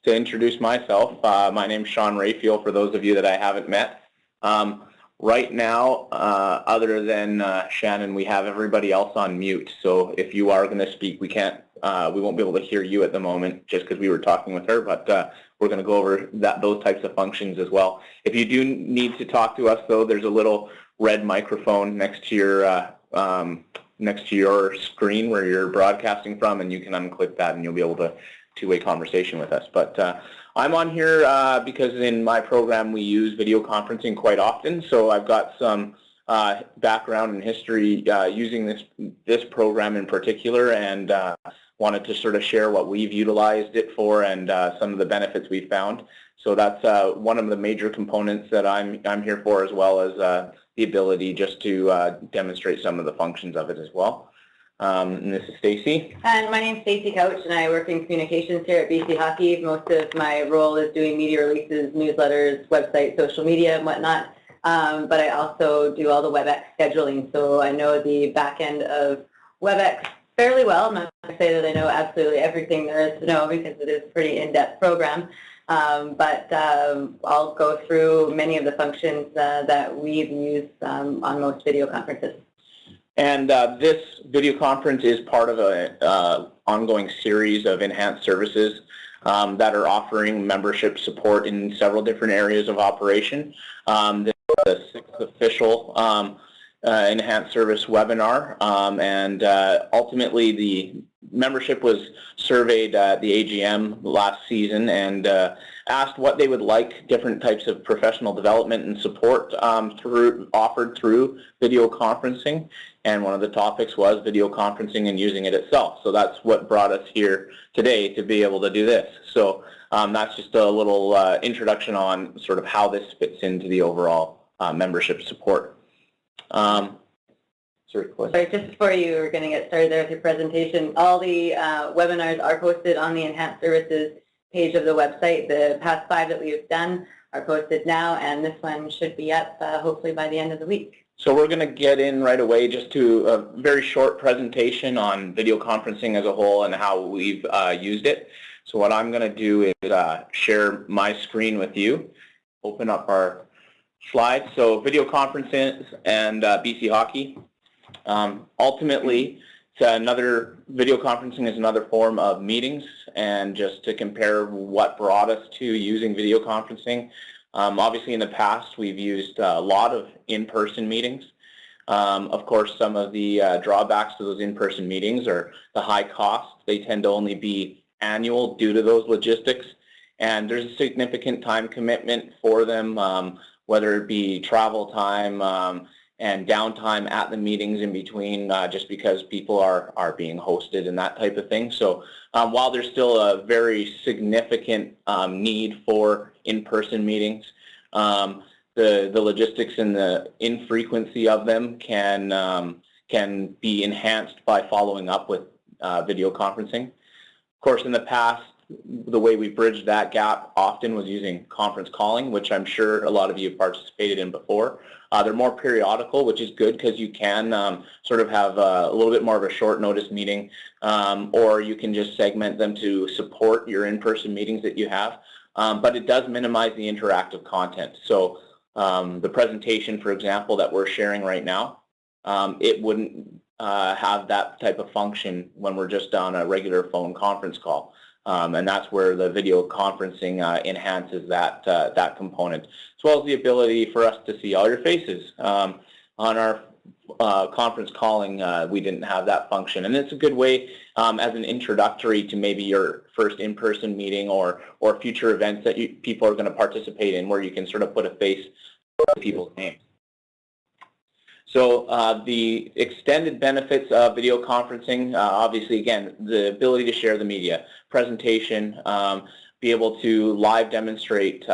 to introduce myself. My name is Sean Rayfield, for those of you that I haven't met. Right now, other than Shannon, we have everybody else on mute. So if you are going to speak, we won't be able to hear you at the moment just because we were talking with her, but we're going to go over those types of functions as well. If you do need to talk to us, though, there's a little red microphone next to your screen where you're broadcasting from, and you can unclick that and you'll be able to two-way conversation with us. But I'm on here because in my program we use video conferencing quite often, so I've got some background and history using this program in particular, and wanted to sort of share what we've utilized it for and some of the benefits we've found. So that's one of the major components that I'm here for, as well as the ability just to demonstrate some of the functions of it as well. And this is Stacy. And my name is Stacy Couch, and I work in communications here at BC Hockey. Most of my role is doing media releases, newsletters, website, social media, and whatnot. But I also do all the WebEx scheduling, so I know the back end of WebEx fairly well. I'm not going to say that I know absolutely everything there is to know, because it is a pretty in-depth program. But I'll go through many of the functions that we've used on most video conferences. And this video conference is part of an ongoing series of enhanced services that are offering membership support in several different areas of operation. This is the sixth official enhanced service webinar, and ultimately the membership was surveyed at the AGM last season and asked what they would like different types of professional development and support offered through video conferencing. And one of the topics was video conferencing and using it itself. So that's what brought us here today, to be able to do this. So that's just a little introduction on sort of how this fits into the overall membership support. Sorry, just before you were going to get started there with your presentation, all the webinars are posted on the Enhanced Services page of the website. The past 5 that we've done are posted now, and this one should be up hopefully by the end of the week. So we're going to get in right away just to a very short presentation on video conferencing as a whole and how we've used it. So what I'm going to do is share my screen with you, open up our slides. So video conferences and BC Hockey. Ultimately, video conferencing is another form of meetings, and just to compare what brought us to using video conferencing. Obviously in the past we've used a lot of in-person meetings. Of course, some of the drawbacks to those in-person meetings are the high cost. They tend to only be annual due to those logistics, and there's a significant time commitment for them, whether it be travel time and downtime at the meetings in between, just because people are being hosted and that type of thing. So while there's still a very significant need for in-person meetings, the logistics and the infrequency of them can be enhanced by following up with video conferencing. Of course, in the past, the way we bridged that gap often was using conference calling, which I'm sure a lot of you have participated in before. They're more periodical, which is good because you can sort of have a little bit more of a short notice meeting, or you can just segment them to support your in-person meetings that you have. But it does minimize the interactive content. So the presentation, for example, that we're sharing right now, it wouldn't have that type of function when we're just on a regular phone conference call. And that's where the video conferencing enhances that component, as well as the ability for us to see all your faces. On our conference calling, we didn't have that function, and it's a good way as an introductory to maybe your first in-person meeting or future events that people are going to participate in, where you can sort of put a face to people's names. So the extended benefits of video conferencing, obviously, again, the ability to share the media, presentation, be able to live demonstrate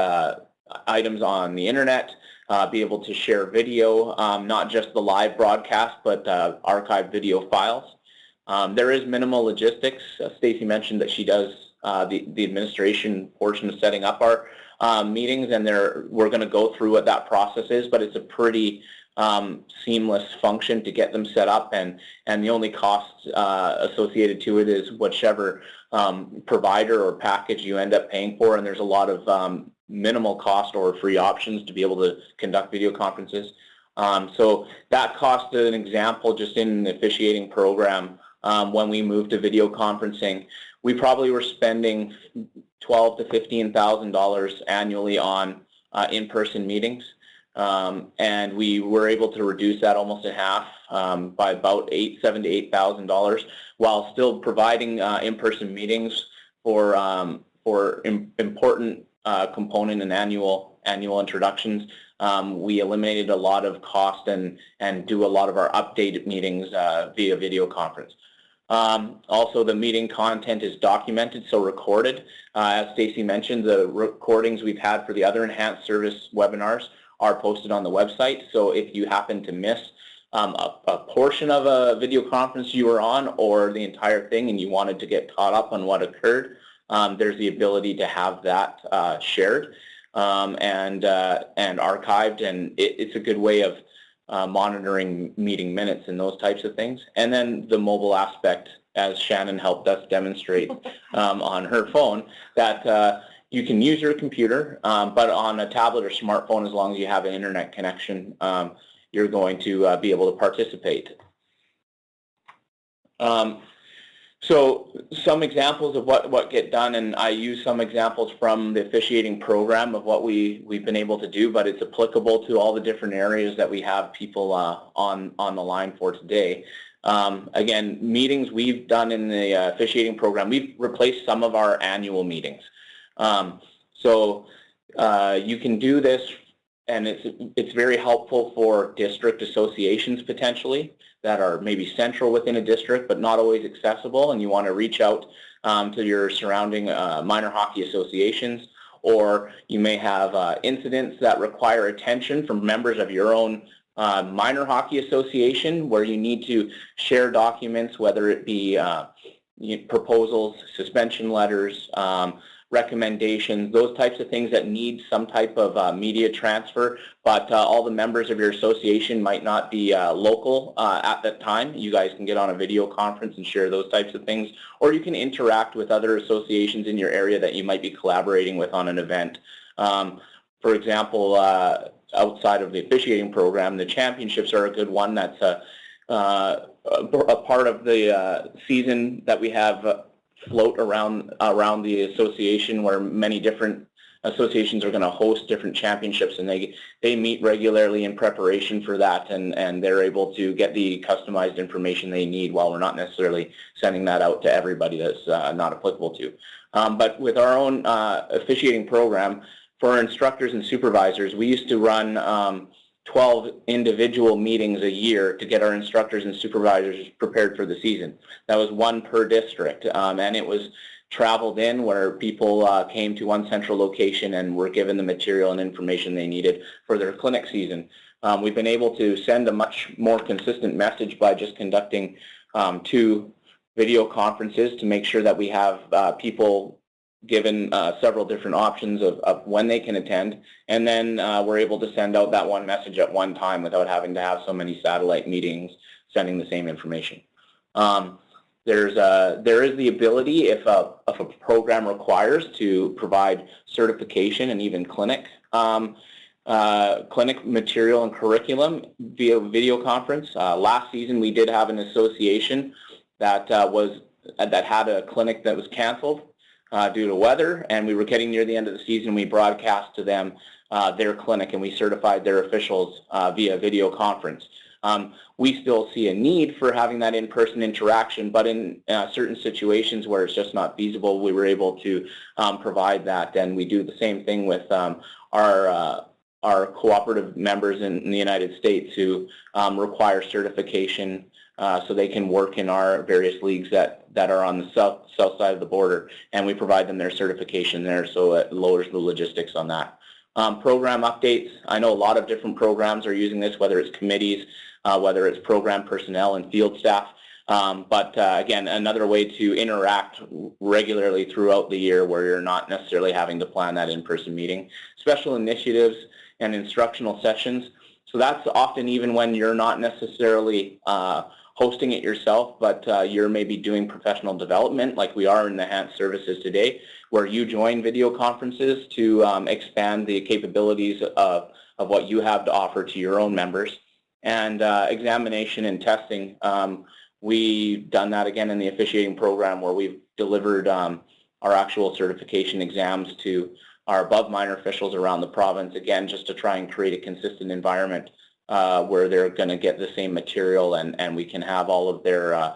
items on the internet, be able to share video, not just the live broadcast, but archived video files. There is minimal logistics. Stacy mentioned that she does the administration portion of setting up our meetings, and we're going to go through what that process is, but it's a pretty seamless function to get them set up, and the only cost associated to it is whichever provider or package you end up paying for, and there's a lot of minimal cost or free options to be able to conduct video conferences. So that cost, an example, just in the officiating program, when we moved to video conferencing, we probably were spending $12,000 to $15,000 annually on in-person meetings, and we were able to reduce that almost in half by about $7,000 to $8,000, while still providing in-person meetings for important component and annual introductions. We eliminated a lot of cost and do a lot of our updated meetings via video conference. Also, the meeting content is documented, so recorded. As Stacy mentioned, the recordings we've had for the other enhanced service webinars are posted on the website. So if you happen to miss a portion of a video conference you were on, or the entire thing, and you wanted to get caught up on what occurred, there's the ability to have that shared and archived, and it's a good way of monitoring meeting minutes and those types of things. And then the mobile aspect, as Shannon helped us demonstrate on her phone, that you can use your computer, but on a tablet or smartphone, as long as you have an internet connection, you're going to be able to participate. So some examples of what get done, and I use some examples from the officiating program of what we've been able to do, but it's applicable to all the different areas that we have people on the line for today. Again, meetings we've done in the officiating program, we've replaced some of our annual meetings. So you can do this, and it's very helpful for district associations potentially that are maybe central within a district but not always accessible, and you want to reach out to your surrounding minor hockey associations, or you may have incidents that require attention from members of your own minor hockey association, where you need to share documents, whether it be proposals, suspension letters, recommendations, those types of things that need some type of media transfer, but all the members of your association might not be local at that time. You guys can get on a video conference and share those types of things, or you can interact with other associations in your area that you might be collaborating with on an event. For example, outside of the officiating program, the championships are a good one. That's a part of the season that we have float around the association, where many different associations are going to host different championships, and they meet regularly in preparation for that, and they're able to get the customized information they need, while we're not necessarily sending that out to everybody that's not applicable to. But with our own officiating program, for our instructors and supervisors, we used to run 12 individual meetings a year to get our instructors and supervisors prepared for the season. That was one per district, and it was traveled in, where people came to one central location and were given the material and information they needed for their clinic season. We've been able to send a much more consistent message by just conducting 2 video conferences to make sure that we have people given several different options of when they can attend, and then we're able to send out that one message at one time without having to have so many satellite meetings sending the same information. There is the ability, if a program requires, to provide certification and even clinic material and curriculum via video conference. Last season we did have an association that had a clinic that was canceled due to weather, and we were getting near the end of the season. We broadcast to them their clinic, and we certified their officials via video conference. We still see a need for having that in-person interaction, but in certain situations where it's just not feasible, we were able to provide that. And we do the same thing with our cooperative members in the United States who require certification so they can work in our various leagues that are on the south side of the border, and we provide them their certification there, so it lowers the logistics on that. Program updates, I know a lot of different programs are using this, whether it's committees, whether it's program personnel and field staff, but again, another way to interact regularly throughout the year where you're not necessarily having to plan that in-person meeting. Special initiatives and instructional sessions. So that's often even when you're not necessarily hosting it yourself, but you're maybe doing professional development like we are in the Enhanced Services today, where you join video conferences to expand the capabilities of what you have to offer to your own members. And examination and testing, we've done that again in the officiating program where we've delivered our actual certification exams to our above minor officials around the province, again, just to try and create a consistent environment where they're going to get the same material and we can have all of their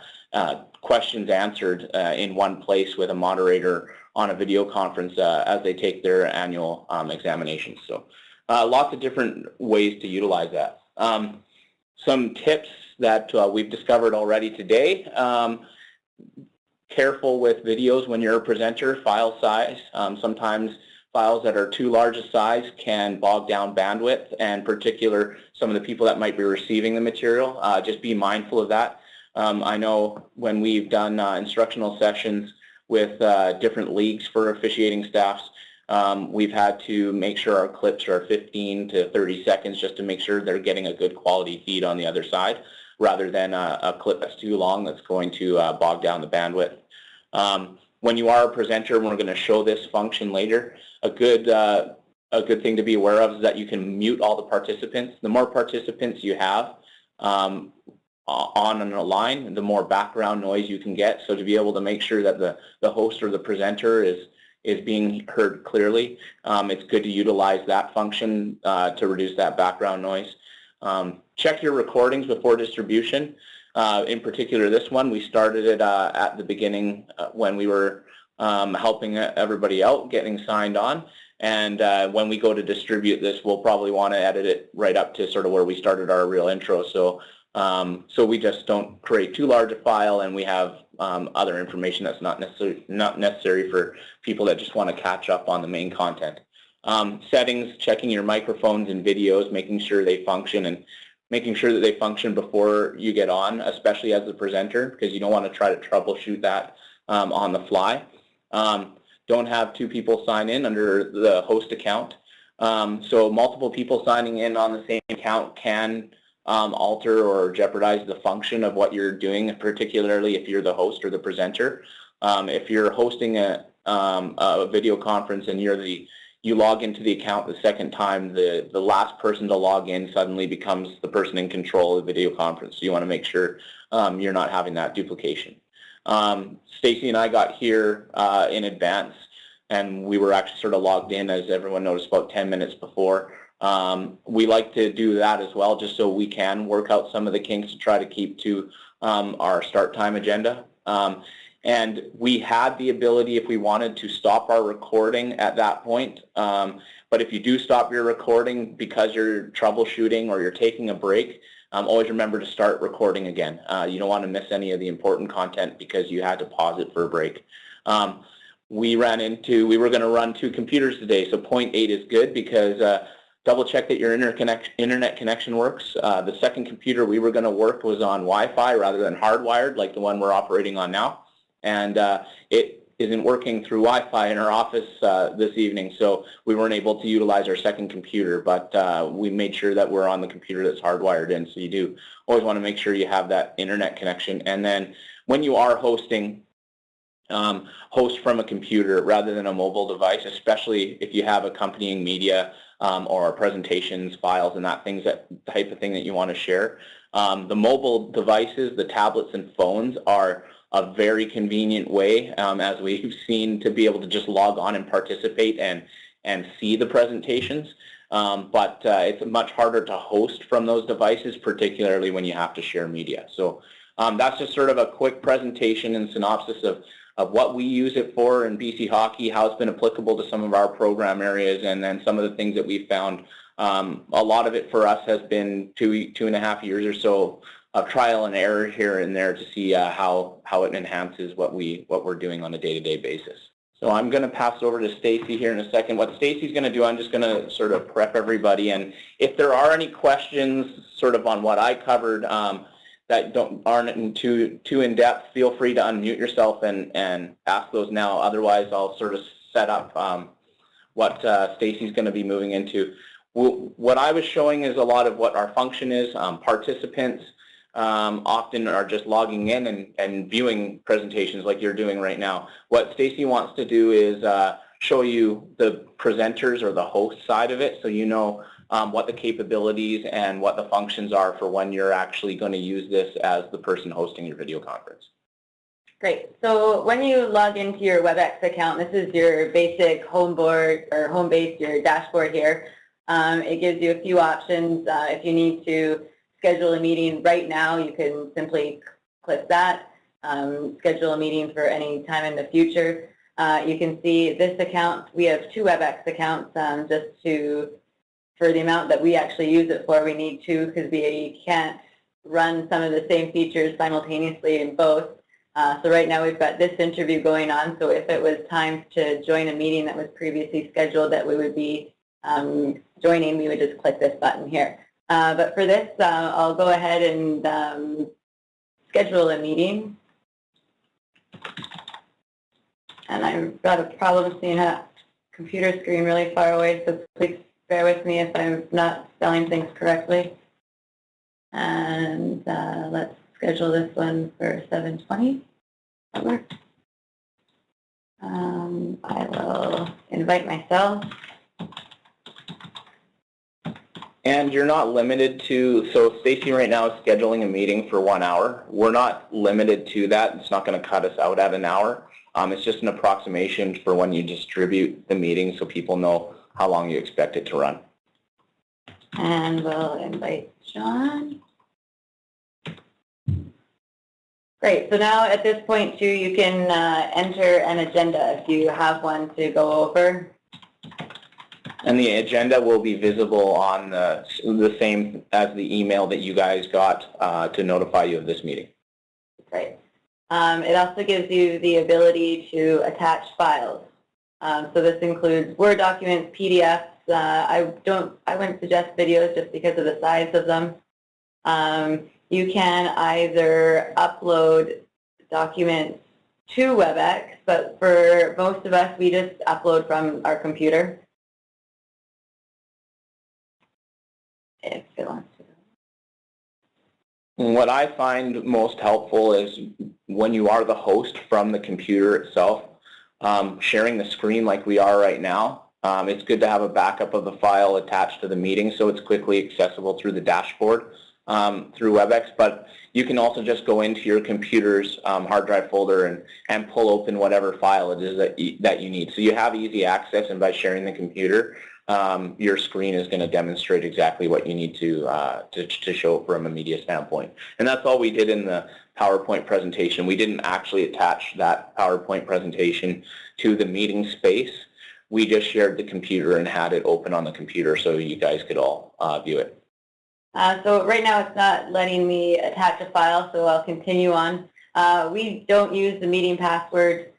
questions answered in one place with a moderator on a video conference as they take their annual examinations. So lots of different ways to utilize that. Some tips that we've discovered already today. Careful with videos when you're a presenter, file size. Sometimes files that are too large a size can bog down bandwidth, and particular some of the people that might be receiving the material. Just be mindful of that. I know when we've done instructional sessions with different leagues for officiating staffs, we've had to make sure our clips are 15 to 30 seconds just to make sure they're getting a good quality feed on the other side, rather than a clip that's too long that's going to bog down the bandwidth. When you are a presenter, and we're going to show this function later, a good thing to be aware of is that you can mute all the participants. The more participants you have on a line, the more background noise you can get. So to be able to make sure that the host or the presenter is being heard clearly, it's good to utilize that function to reduce that background noise. Check your recordings before distribution. In particular, this one, we started it at the beginning when we were helping everybody out, getting signed on. And when we go to distribute this, we'll probably want to edit it right up to sort of where we started our real intro. So we just don't create too large a file, and we have other information that's not necessary for people that just want to catch up on the main content. Settings, checking your microphones and videos, making sure they function, and making sure that they function before you get on, especially as the presenter, because you don't want to try to troubleshoot that on the fly. Don't have two people sign in under the host account. So multiple people signing in on the same account can alter or jeopardize the function of what you're doing, particularly if you're the host or the presenter. If you're hosting a video conference and you log into the account the second time, the last person to log in suddenly becomes the person in control of the video conference. So you want to make sure you're not having that duplication. Stacy and I got here in advance, and we were actually sort of logged in, as everyone noticed, about 10 minutes before. We like to do that as well, just so we can work out some of the kinks to try to keep to our start time agenda. And we had the ability, if we wanted, to stop our recording at that point. But if you do stop your recording because you're troubleshooting or you're taking a break, always remember to start recording again. You don't want to miss any of the important content because you had to pause it for a break. We were going to run two computers today, so point 8 is good because double check that your internet connection works. The second computer we were going to work was on Wi-Fi rather than hardwired like the one we're operating on now. And it isn't working through Wi-Fi in our office this evening, so we weren't able to utilize our second computer, but we made sure that we're on the computer that's hardwired in. So you do always want to make sure you have that internet connection. And then when you are hosting, host from a computer rather than a mobile device, especially if you have accompanying media or presentations, files, and that type of thing that you want to share. The mobile devices, the tablets and phones, are a very convenient way, as we've seen, to be able to just log on and participate and see the presentations. But it's much harder to host from those devices, particularly when you have to share media. So that's just sort of a quick presentation and synopsis of what we use it for in BC Hockey, how it's been applicable to some of our program areas, and then some of the things that we've found. A lot of it for us has been 2.5 years or so of trial and error here and there to see how it enhances what we're doing on a day-to-day basis. So I'm going to pass it over to Stacy here in a second. What Stacy's going to do, I'm just going to sort of prep everybody, and if there are any questions sort of on what I covered that aren't too in depth, feel free to unmute yourself and ask those now. Otherwise, I'll sort of set up what Stacy's going to be moving into. what I was showing is a lot of what our function is. Participants often are just logging in and viewing presentations like you're doing right now. What Stacy wants to do is show you the presenters or the host side of it, so you know what the capabilities and what the functions are for when you're actually going to use this as the person hosting your video conference. Great. So when you log into your WebEx account, this is your basic home board or home base, your dashboard here. It gives you a few options. If you need to schedule a meeting right now, you can simply click that. Schedule a meeting for any time in the future. You can see this account. We have 2 WebEx accounts for the amount that we actually use it for. We need 2 because we can't run some of the same features simultaneously in both. So right now we've got this interview going on, so if it was time to join a meeting that was previously scheduled that we would be joining, we would just click this button here. But for this, I'll go ahead and schedule a meeting. And I've got a problem seeing a computer screen really far away, so please bear with me if I'm not spelling things correctly. And let's schedule this one for 7:20. That works. I will invite myself. And you're not limited to, so Stacy right now is scheduling a meeting for 1 hour. We're not limited to that. It's not going to cut us out at an hour. It's just an approximation for when you distribute the meeting so people know how long you expect it to run. And we'll invite John. Great. So now at this point, too, you can enter an agenda if you have one to go over. And the agenda will be visible on the same as the email that you guys got to notify you of this meeting. Great. It also gives you the ability to attach files. So this includes Word documents, PDFs. I wouldn't suggest videos just because of the size of them. You can either upload documents to WebEx, but for most of us, we just upload from our computer. If it wants to. What I find most helpful is when you are the host from the computer itself, sharing the screen like we are right now. It's good to have a backup of the file attached to the meeting so it's quickly accessible through the dashboard through WebEx, but you can also just go into your computer's hard drive folder and pull open whatever file it is that you need. So you have easy access, and by sharing the computer, your screen is going to demonstrate exactly what you need to show from a media standpoint. And that's all we did in the PowerPoint presentation. We didn't actually attach that PowerPoint presentation to the meeting space. We just shared the computer and had it open on the computer so you guys could all view it. So right now it's not letting me attach a file, so I'll continue on. We don't use the meeting password.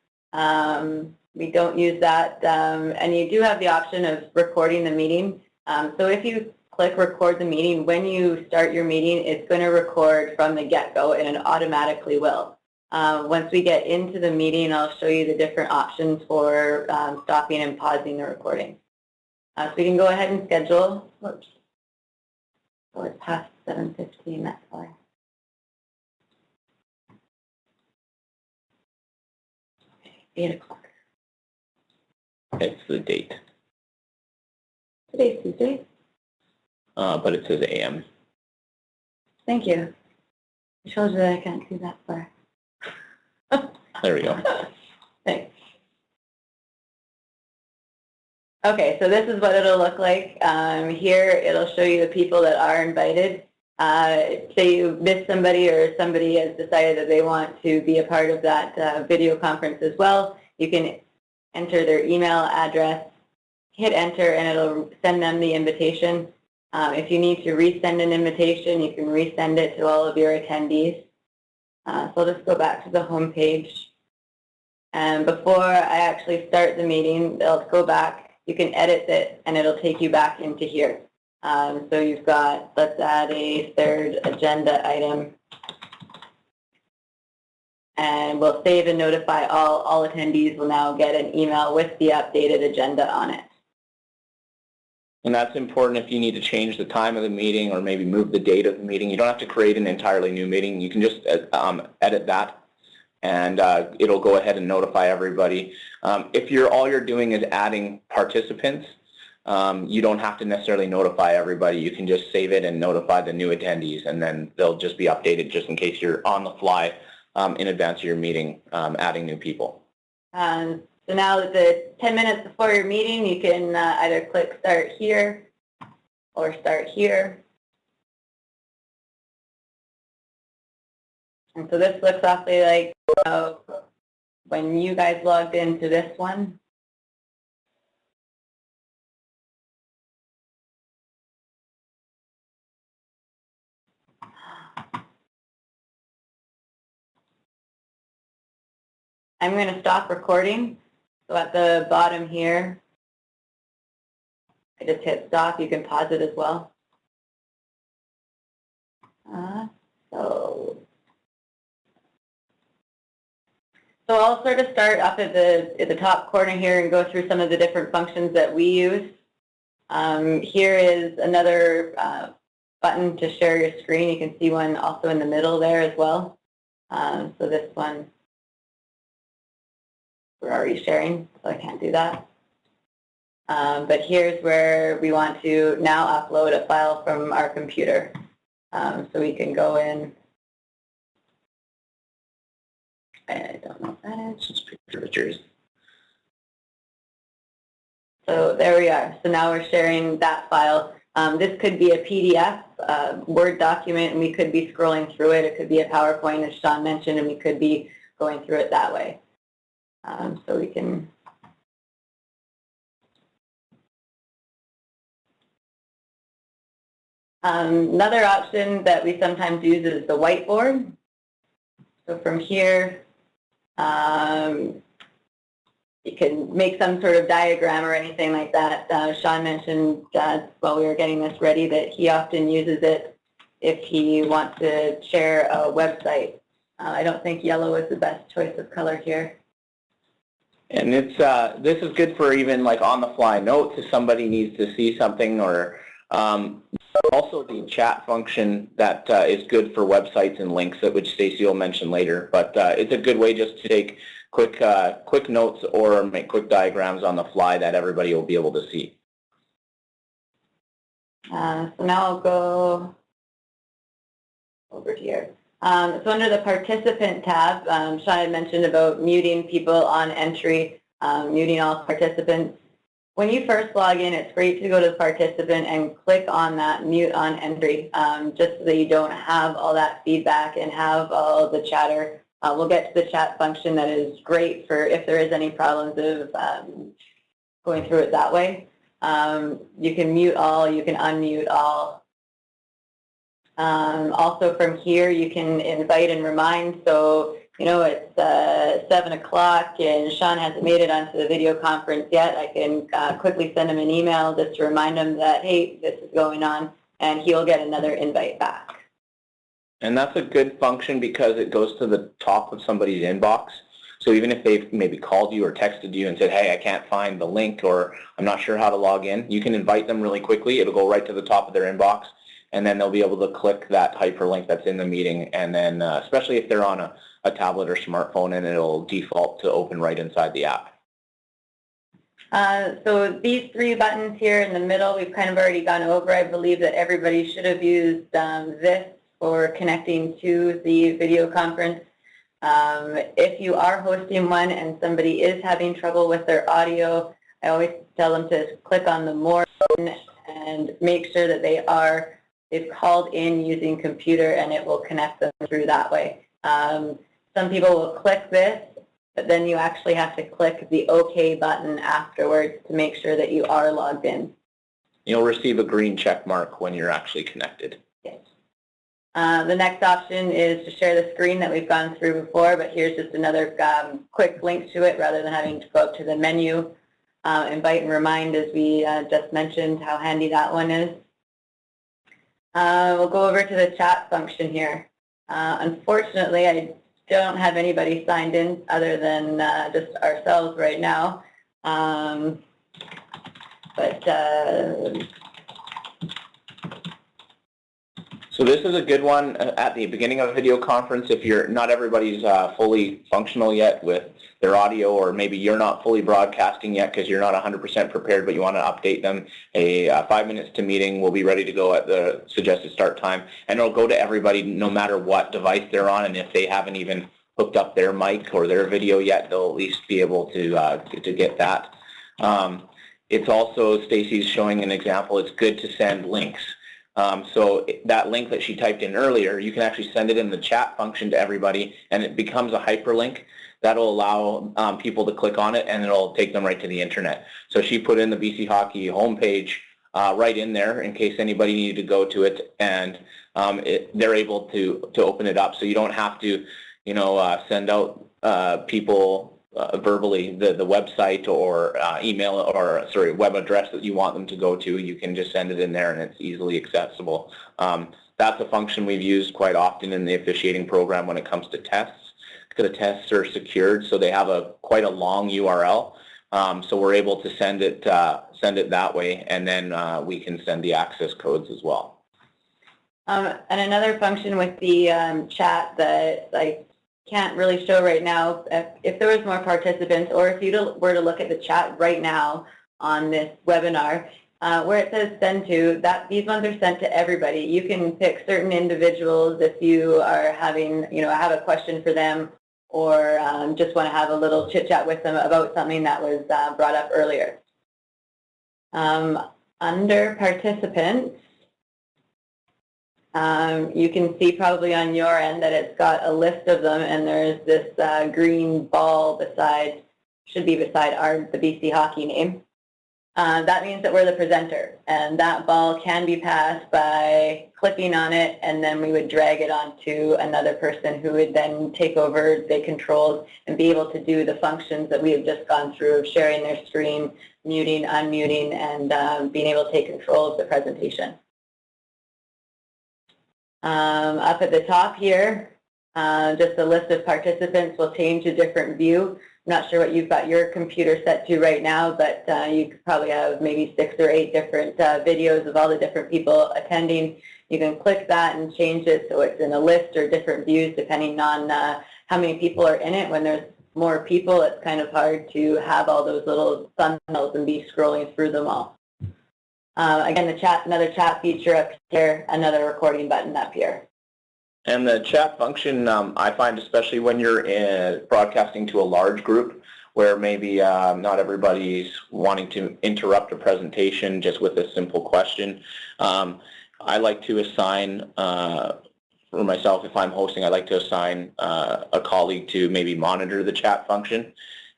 We don't use that, and you do have the option of recording the meeting. So if you click record the meeting, when you start your meeting, it's going to record from the get-go, and it automatically will. Once we get into the meeting, I'll show you the different options for stopping and pausing the recording. So we can go ahead and schedule. Whoops. Oh, it's past 7:15, that's why. Okay, 8 o'clock. It's the date. Today's Tuesday. But it says AM. Thank you. It shows that I can't see that far. There we go. Thanks. Okay, so this is what it'll look like. Here, it'll show you the people that are invited. Say you missed somebody or somebody has decided that they want to be a part of that video conference as well. You can enter their email address, hit enter, and it'll send them the invitation. If you need to resend an invitation, you can resend it to all of your attendees. So I'll just go back to the home page. And before I actually start the meeting, I'll go back. You can edit it, and it'll take you back into here. So you've got, let's add a third agenda item. And we'll save and notify all attendees will now get an email with the updated agenda on it. And that's important if you need to change the time of the meeting or maybe move the date of the meeting. You don't have to create an entirely new meeting. You can just edit that, and it'll go ahead and notify everybody. If all you're doing is adding participants, you don't have to necessarily notify everybody. You can just save it and notify the new attendees, and then they'll just be updated just in case you're on the fly in advance of your meeting adding new people. So now the 10 minutes before your meeting, you can either click Start Here or Start Here. And so this looks awfully like when you guys logged into this one. I'm going to stop recording. So at the bottom here, I just hit stop. You can pause it as well. So I'll sort of start up at the top corner here and go through some of the different functions that we use. Here is another button to share your screen. You can see one also in the middle there as well. So this one, we're already sharing, so I can't do that. But here's where we want to now upload a file from our computer. So we can go in. I don't know what that is. Just pictures. So there we are. So now we're sharing that file. This could be a PDF, Word document, and we could be scrolling through it. It could be a PowerPoint, as Sean mentioned, and we could be going through it that way. So we can another option that we sometimes use is the whiteboard. So from here, you can make some sort of diagram or anything like that. Sean mentioned while we were getting this ready that he often uses it if he wants to share a website. I don't think yellow is the best choice of color here. And it's this is good for even like on-the-fly notes if somebody needs to see something, or also the chat function that is good for websites and links, that which Stacy will mention later. But it's a good way just to take quick notes or make quick diagrams on the fly that everybody will be able to see. So now I'll go over here. So under the participant tab, Sean had mentioned about muting people on entry, muting all participants. When you first log in, it's great to go to the participant and click on that mute on entry, just so that you don't have all that feedback and have all the chatter. We'll get to the chat function that is great for if there is any problems of going through it that way. You can mute all, you can unmute all. Also from here, you can invite and remind. So, you know, it's 7 o'clock and Sean hasn't made it onto the video conference yet. I can quickly send him an email just to remind him that, hey, this is going on, and he'll get another invite back. And that's a good function because it goes to the top of somebody's inbox. So even if they've maybe called you or texted you and said, hey, I can't find the link, or I'm not sure how to log in, you can invite them really quickly. It'll go right to the top of their inbox, and then they'll be able to click that hyperlink that's in the meeting. And then especially if they're on a tablet or smartphone, and it'll default to open right inside the app. So these three buttons here in the middle, we've kind of already gone over. I believe that everybody should have used this for connecting to the video conference. If you are hosting one and somebody is having trouble with their audio, I always tell them to click on the More button and make sure that they've called in using computer, and it will connect them through that way. Some people will click this, but then you actually have to click the OK button afterwards to make sure that you are logged in. You'll receive a green check mark when you're actually connected. Yes. The next option is to share the screen that we've gone through before, but here's just another quick link to it rather than having to go up to the menu. Invite and remind, as we just mentioned, how handy that one is. We'll go over to the chat function here. Unfortunately, I don't have anybody signed in other than just ourselves right now. But so this is a good one at the beginning of a video conference if you're not everybody's fully functional yet with their audio, or maybe you're not fully broadcasting yet because you're not 100% prepared, but you want to update them. 5 minutes to meeting will be ready to go at the suggested start time, and it'll go to everybody no matter what device they're on, and if they haven't even hooked up their mic or their video yet, they'll at least be able to get that. It's also, Stacy's showing an example, it's good to send links. So that link that she typed in earlier, you can actually send it in the chat function to everybody, and it becomes a hyperlink. That'll allow people to click on it, and it'll take them right to the internet. So she put in the BC Hockey homepage right in there in case anybody needed to go to it, and they're able to open it up. So you don't have to, send out people verbally the website or email or web address that you want them to go to. You can just send it in there, and it's easily accessible. That's a function we've used quite often in the officiating program when it comes to tests, because the tests are secured, so they have quite a long URL. So we're able to send it that way, and then we can send the access codes as well. And another function with the chat that I can't really show right now, if there was more participants, or if you were to look at the chat right now on this webinar, where it says send to, these ones are sent to everybody. You can pick certain individuals if you are having, have a question for them, or just want to have a little chit chat with them about something that was brought up earlier. Under participants, you can see probably on your end that it's got a list of them, and there's this green ball should be beside the BC Hockey name. That means that we're the presenter, and that ball can be passed by clicking on it, and then we would drag it onto another person who would then take over the controls and be able to do the functions that we have just gone through of sharing their screen, muting, unmuting, and being able to take control of the presentation. Up at the top here, just a list of participants will change to different view. I'm not sure what you've got your computer set to right now, but you could probably have maybe 6 or 8 different videos of all the different people attending. You can click that and change it so it's in a list or different views depending on how many people are in it. When there's more people, it's kind of hard to have all those little thumbnails and be scrolling through them all. Again, another chat feature up here, another recording button up here. And the chat function, I find, especially when you're broadcasting to a large group, where maybe not everybody's wanting to interrupt a presentation just with a simple question. I like to assign, for myself, if I'm hosting, I like to assign a colleague to maybe monitor the chat function,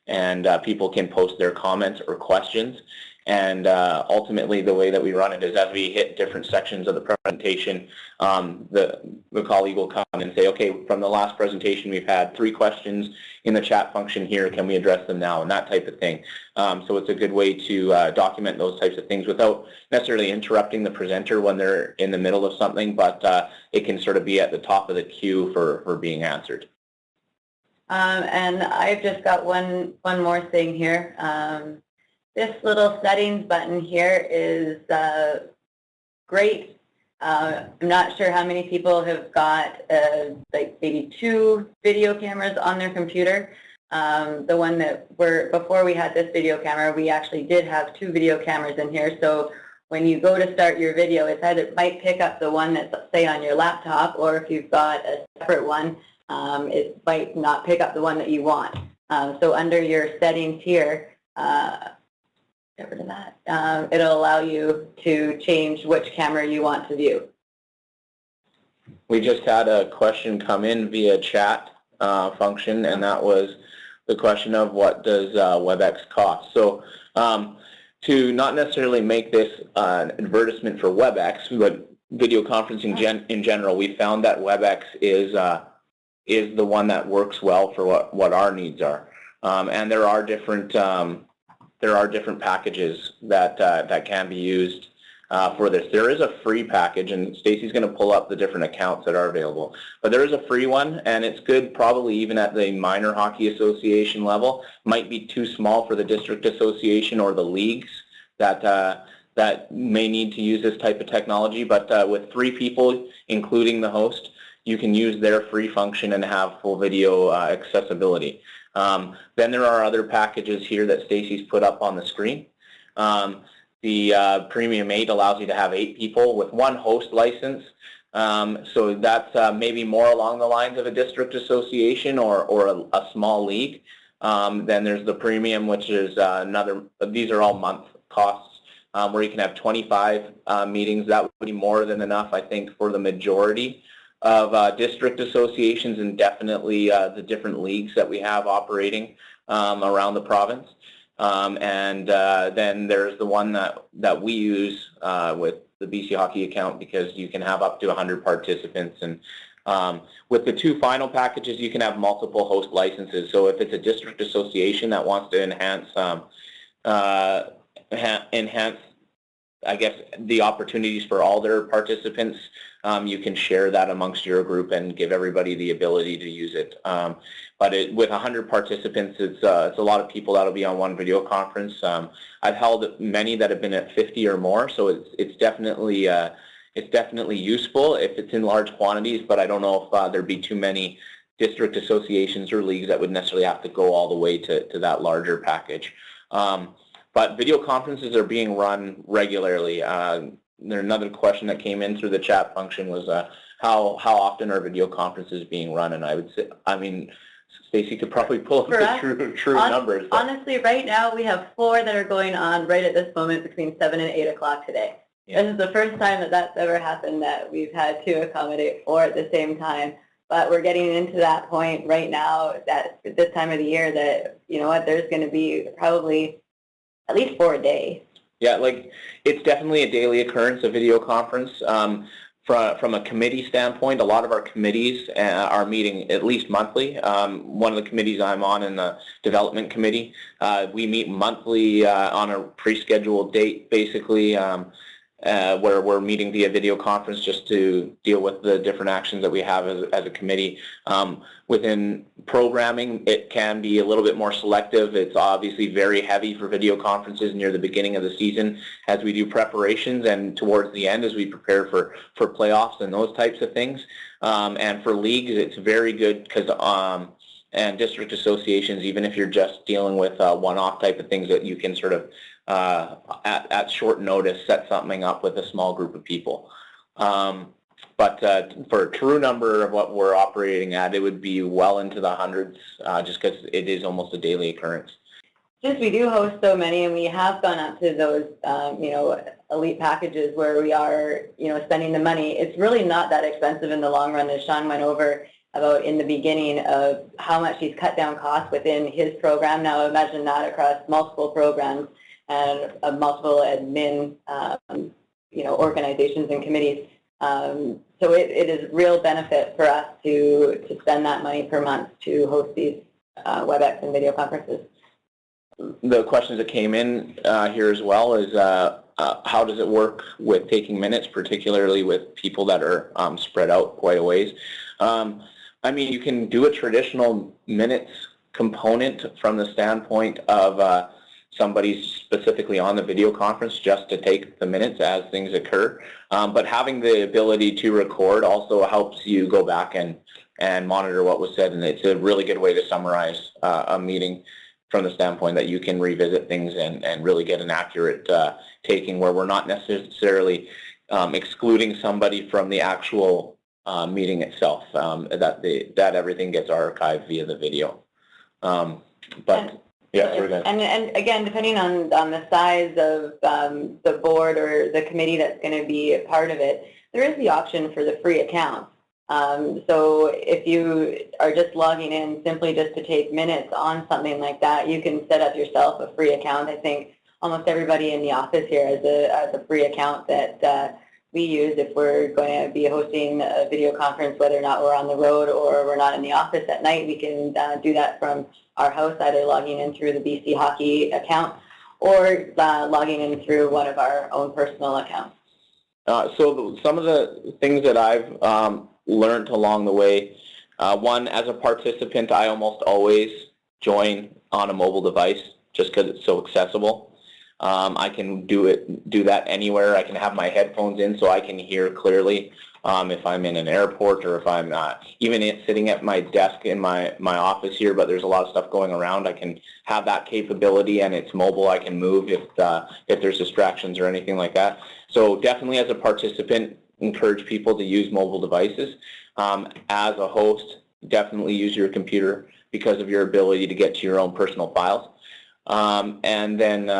and people can post their comments or questions. And ultimately, the way that we run it is as we hit different sections of the presentation, the colleague will come and say, okay, from the last presentation, we've had 3 questions in the chat function here. Can we address them now? And that type of thing. So it's a good way to document those types of things without necessarily interrupting the presenter when they're in the middle of something, but it can sort of be at the top of the queue for being answered. And I've just got one more thing here. This little settings button here is great. I'm not sure how many people have got like maybe 2 video cameras on their computer. The one that before we had this video camera, we actually did have 2 video cameras in here. So when you go to start your video, it might pick up the one that's, say, on your laptop, or if you've got a separate one, it might not pick up the one that you want. So under your settings here, get rid of that. It'll allow you to change which camera you want to view. We just had a question come in via chat function, and that was the question of what does WebEx cost. So to not necessarily make this an advertisement for WebEx, but video conferencing in general, we found that WebEx is the one that works well for what our needs are. And there are different packages that can be used for this. There is a free package, and Stacy's going to pull up the different accounts that are available. But there is a free one, and it's good probably even at the minor hockey association level. Might be too small for the district association or the leagues that may need to use this type of technology, but with 3 people, including the host, you can use their free function and have full video accessibility. Then there are other packages here that Stacy's put up on the screen. The Premium 8 allows you to have 8 people with 1 host license. So that's maybe more along the lines of a district association or a small league. Then there's the Premium, which is these are all month costs, where you can have 25 meetings. That would be more than enough, I think, for the majority of district associations and definitely the different leagues that we have operating around the province. Then there's the one that we use with the BC Hockey account, because you can have up to 100 participants. And with the 2 final packages, you can have multiple host licenses. So if it's a district association that wants to enhance, I guess, the opportunities for all their participants, you can share that amongst your group and give everybody the ability to use it. But with 100 participants, it's a lot of people that'll be on one video conference. I've held many that have been at 50 or more, so it's definitely useful if it's in large quantities. But I don't know if there'd be too many district associations or leagues that would necessarily have to go all the way to that larger package. But video conferences are being run regularly. Another question that came in through the chat function was how often are video conferences being run? And I would say, I mean, Stacy could probably pull up the true numbers. Honestly, right now we have 4 that are going on right at this moment between 7 and 8 o'clock today. Yeah. This is the first time that that's ever happened, that we've had to accommodate 4 at the same time. But we're getting into that point right now, that at this time of the year, that, you know what, there's going to be probably at least 4 a day. Yeah, like, it's definitely a daily occurrence, a video conference. From a committee standpoint, a lot of our committees are meeting at least monthly. One of the committees I'm on, in the development committee, we meet monthly on a pre-scheduled date, basically, where we're meeting via video conference just to deal with the different actions that we have as a committee. Within programming, it can be a little bit more selective. It's obviously very heavy for video conferences near the beginning of the season as we do preparations, and towards the end as we prepare for playoffs and those types of things. And for leagues, it's very good because and district associations, even if you're just dealing with one-off type of things, that you can sort of at short notice set something up with a small group of people. But for a true number of what we're operating at, it would be well into the hundreds, just because it is almost a daily occurrence. Since we do host so many, and we have gone up to those, elite packages where we are, spending the money, it's really not that expensive in the long run, as Sean went over about in the beginning, of how much he's cut down costs within his program. Now imagine that across multiple programs and multiple admin, organizations and committees. So it is real benefit for us to spend that money per month to host these WebEx and video conferences. The questions that came in here as well is how does it work with taking minutes, particularly with people that are spread out quite a ways? I mean, you can do a traditional minutes component from the standpoint of somebody specifically on the video conference just to take the minutes as things occur. But having the ability to record also helps you go back and monitor what was said, and it's a really good way to summarize a meeting from the standpoint that you can revisit things and really get an accurate taking, where we're not necessarily excluding somebody from the actual meeting itself, that everything gets archived via the video. Yeah, and again, depending on the size of the board or the committee that's going to be a part of it, there is the option for the free account. So if you are just logging in simply just to take minutes on something like that, you can set up yourself a free account. I think almost everybody in the office here has a free account that we use if we're going to be hosting a video conference, whether or not we're on the road or we're not in the office at night. We can do that from our house, either logging in through the BC Hockey account or logging in through one of our own personal accounts. So some of the things that I've learned along the way, one, as a participant, I almost always join on a mobile device just because it's so accessible. I can do that anywhere. I can have my headphones in so I can hear clearly if I'm in an airport or if I'm even sitting at my desk in my office here, but there's a lot of stuff going around. I can have that capability, and it's mobile. I can move if there's distractions or anything like that. So definitely as a participant, encourage people to use mobile devices. As a host, definitely use your computer because of your ability to get to your own personal files. And then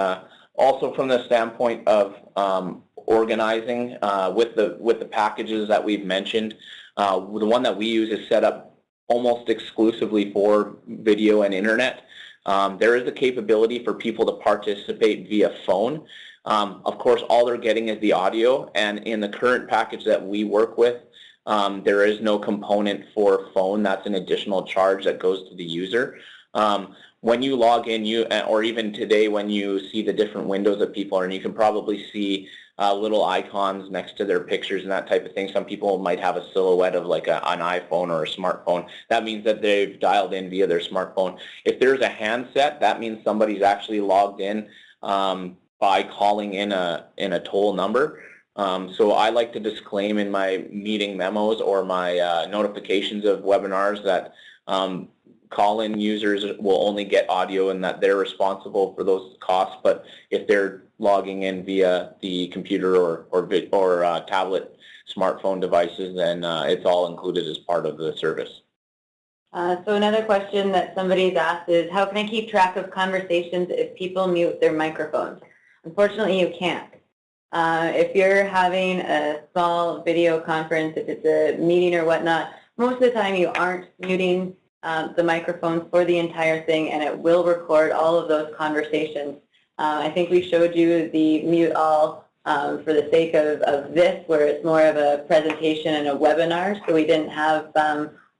also from the standpoint of organizing with the packages that we've mentioned, the one that we use is set up almost exclusively for video and internet. There is a capability for people to participate via phone. Of course, all they're getting is the audio, and in the current package that we work with, there is no component for phone. That's an additional charge that goes to the user. When you log in, or even today when you see the different windows that people are in, you can probably see little icons next to their pictures and that type of thing. Some people might have a silhouette of like an iPhone or a smartphone. That means that they've dialed in via their smartphone. If there's a handset, that means somebody's actually logged in by calling in a toll number. So I like to disclaim in my meeting memos or my notifications of webinars that call-in users will only get audio and that they're responsible for those costs. But if they're logging in via the computer or tablet smartphone devices, then it's all included as part of the service. So another question that somebody's asked is, how can I keep track of conversations if people mute their microphones? Unfortunately, you can't. If you're having a small video conference, if it's a meeting or whatnot, most of the time you aren't muting the microphones for the entire thing, and it will record all of those conversations. I think we showed you the mute all for the sake of this, where it's more of a presentation and a webinar, so we didn't have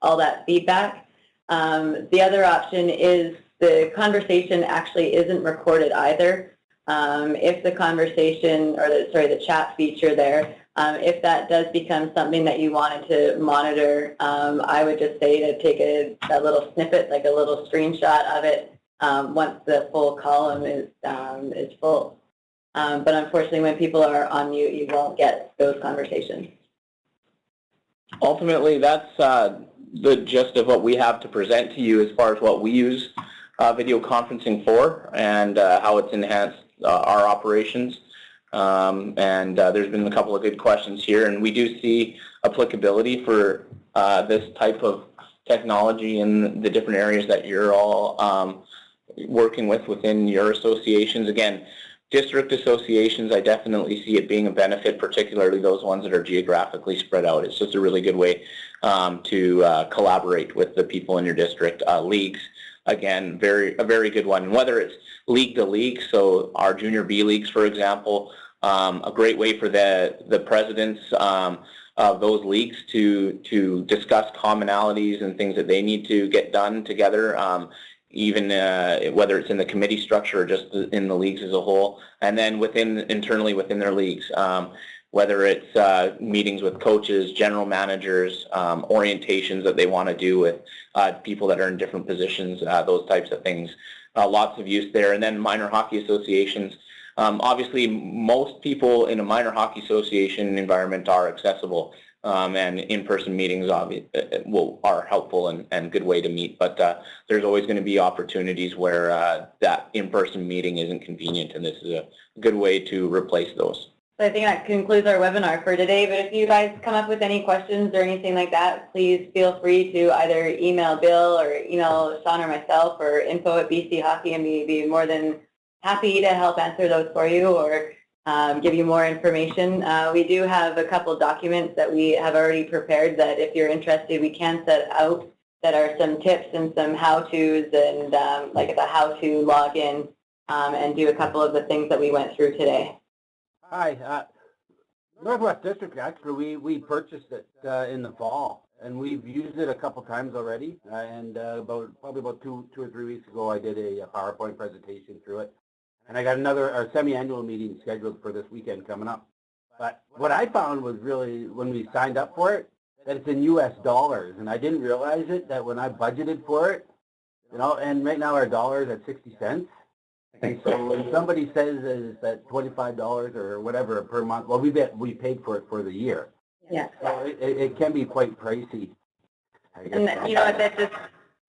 all that feedback. The other option is the conversation actually isn't recorded either. If the conversation, or the chat feature there, if that does become something that you wanted to monitor, I would just say to take a little snippet, like a little screenshot of it once the full column is full. But unfortunately, when people are on mute, you won't get those conversations. Ultimately, that's the gist of what we have to present to you as far as what we use video conferencing for and how it's enhanced our operations. There's been a couple of good questions here, and we do see applicability for this type of technology in the different areas that you're all working within your associations. Again, district associations, I definitely see it being a benefit, particularly those ones that are geographically spread out. It's just a really good way to collaborate with the people in your district. Leagues, again, a very good one. And whether it's league to league, so our junior B leagues, for example, a great way for the presidents of those leagues to discuss commonalities and things that they need to get done together, even whether it's in the committee structure or just in the leagues as a whole, and then internally within their leagues, whether it's meetings with coaches, general managers, orientations that they want to do with people that are in different positions, those types of things. Lots of use there. And then minor hockey associations. Obviously, most people in a minor hockey association environment are accessible, and in-person meetings are helpful and good way to meet. But there's always going to be opportunities where that in-person meeting isn't convenient, and this is a good way to replace those. So I think that concludes our webinar for today, but if you guys come up with any questions or anything like that, please feel free to either email Bill or email Sean or myself or info@BC Hockey, and we'd be more than happy to help answer those for you or give you more information. We do have a couple documents that we have already prepared that if you're interested, we can set out, that are some tips and some how-tos and like the how-to log in and do a couple of the things that we went through today. Hi, Northwest District, actually, we purchased it in the fall, and we've used it a couple times already, and probably about two or 3 weeks ago, I did a PowerPoint presentation through it, and I got our semi-annual meeting scheduled for this weekend coming up. But what I found was really, when we signed up for it, that it's in US dollars, and I didn't realize it, that when I budgeted for it, and right now our dollar is at 60 cents, And so when somebody says is that $25 or whatever per month, well, we paid for it for the year. Yeah. So it can be quite pricey. And that just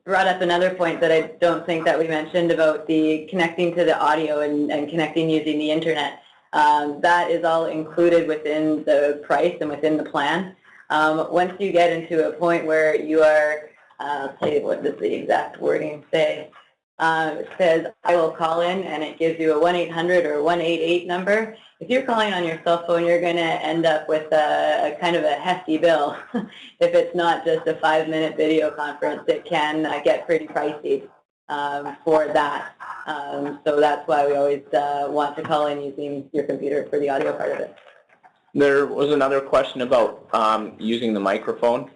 brought up another point that I don't think that we mentioned about the connecting to the audio and connecting using the internet. That is all included within the price and within the plan. Once you get into a point where you are, I'll tell you what does the exact wording say. It says, I will call in, and it gives you a 1-800 or 188 number. If you're calling on your cell phone, you're going to end up with a kind of a hefty bill. If it's not just a 5-minute video conference, it can get pretty pricey for that. So that's why we always want to call in using your computer for the audio part of it. There was another question about using the microphone.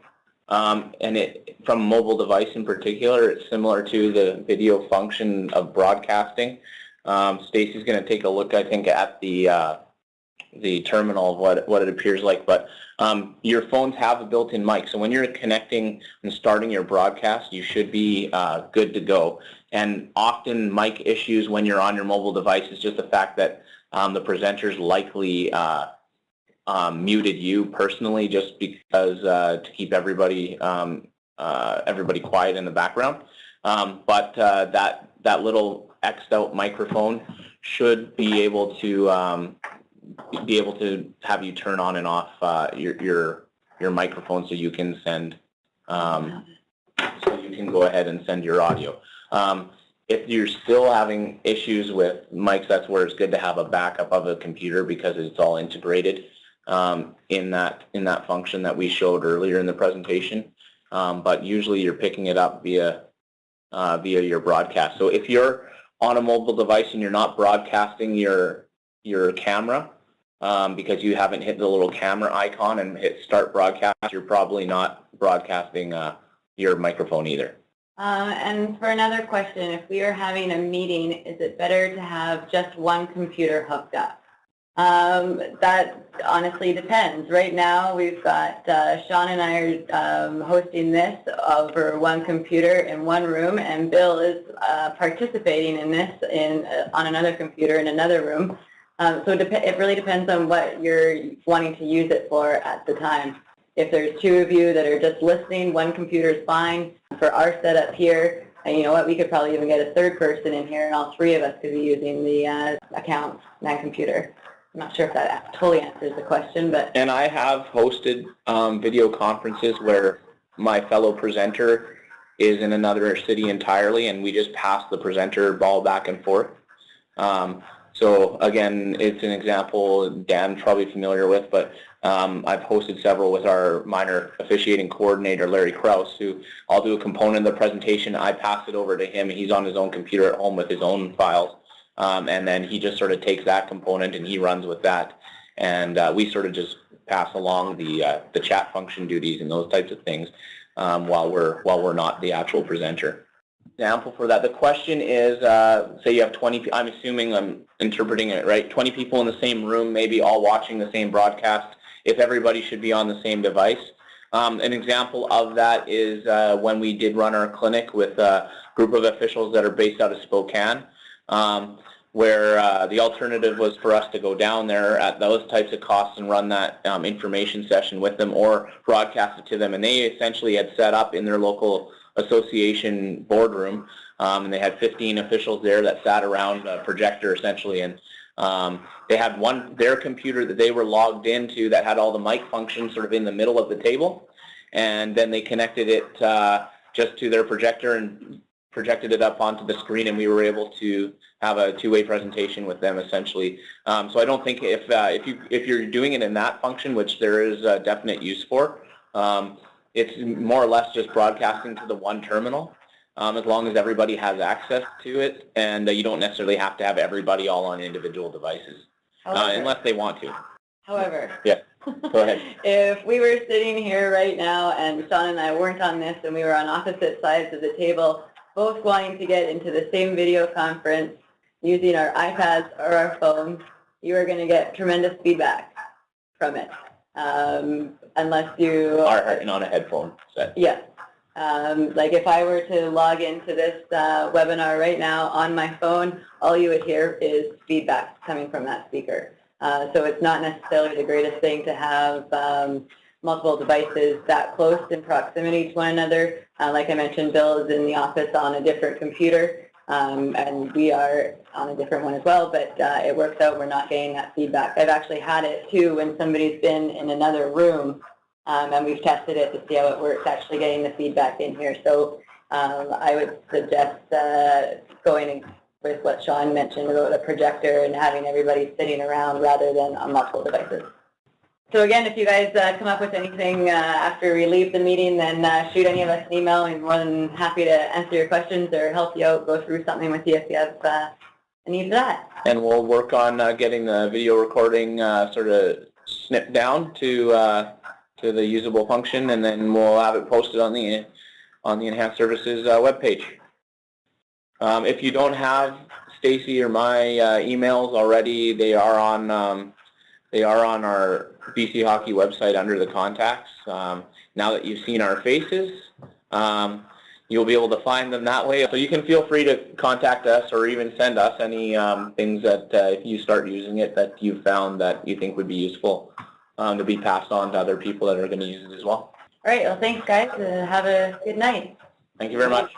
And from a mobile device in particular, it's similar to the video function of broadcasting. Stacy's going to take a look, I think, at the terminal of what it appears like. But your phones have a built-in mic, so when you're connecting and starting your broadcast, you should be good to go. And often mic issues when you're on your mobile device is just the fact that the presenters likely muted you personally, just because to keep everybody quiet in the background. But that little X'd out microphone should be able to have you turn on and off your microphone, so you can send go ahead and send your audio. If you're still having issues with mics, that's where it's good to have a backup of a computer, because it's all integrated in that function that we showed earlier in the presentation. But usually you're picking it up via your broadcast. So if you're on a mobile device and you're not broadcasting your camera because you haven't hit the little camera icon and hit start broadcast, you're probably not broadcasting your microphone either. And for another question, if we are having a meeting, is it better to have just one computer hooked up? That honestly depends. Right now we've got Sean and I are hosting this over one computer in one room, and Bill is participating in this on another computer in another room. So it really depends on what you're wanting to use it for at the time. If there's two of you that are just listening, one computer is fine. For our setup here, and you know what, we could probably even get a third person in here, and all three of us could be using the account, that computer. I'm not sure if that totally answers the question, but... And I have hosted video conferences where my fellow presenter is in another city entirely, and we just pass the presenter ball back and forth. So again, it's an example Dan's probably familiar with, but I've hosted several with our minor officiating coordinator, Larry Krause, who I'll do a component of the presentation, I pass it over to him, and he's on his own computer at home with his own files. And then he just sort of takes that component and he runs with that, and we sort of just pass along the chat function duties and those types of things while we're not the actual presenter. Example for that. The question is, say you have 20. I'm assuming I'm interpreting it right. 20 people in the same room, maybe all watching the same broadcast. If everybody should be on the same device. An example of that is when we did run our clinic with a group of officials that are based out of Spokane. Where the alternative was for us to go down there at those types of costs and run that information session with them or broadcast it to them. And they essentially had set up in their local association boardroom, and they had 15 officials there that sat around a projector essentially. And they had their computer that they were logged into that had all the mic functions sort of in the middle of the table. And then they connected it just to their projector and projected it up onto the screen, and we were able to have a two-way presentation with them essentially. So I don't think if you're doing it in that function, which there is a definite use for, it's more or less just broadcasting to the one terminal, as long as everybody has access to it, and you don't necessarily have to have everybody all on individual devices, unless they want to. However, yeah, go ahead. If we were sitting here right now and Sean and I weren't on this and we were on opposite sides of the table, both wanting to get into the same video conference using our iPads or our phones, you are going to get tremendous feedback from it. Unless you are on a headphone set. Yes. Like if I were to log into this webinar right now on my phone, all you would hear is feedback coming from that speaker. So it's not necessarily the greatest thing to have multiple devices that close in proximity to one another. Like I mentioned, Bill is in the office on a different computer, and we are on a different one as well, but it works out. We're not getting that feedback. I've actually had it too when somebody's been in another room, and we've tested it to see how it works, actually getting the feedback in here. So I would suggest going with what Sean mentioned about a projector and having everybody sitting around rather than on multiple devices. So again, if you guys come up with anything after we leave the meeting, then shoot any of us an email. I'm more than happy to answer your questions or help you out, go through something with you if you have a need for that. And we'll work on getting the video recording sort of snipped down to the usable function, and then we'll have it posted on the Enhanced Services webpage. If you don't have Stacy or my emails already, they are on our BC Hockey website under the contacts. Now that you've seen our faces, you'll be able to find them that way. So you can feel free to contact us or even send us any things that if you start using it that you've found that you think would be useful to be passed on to other people that are going to use it as well. All right. Well, thanks, guys. Have a good night. Thank you very much.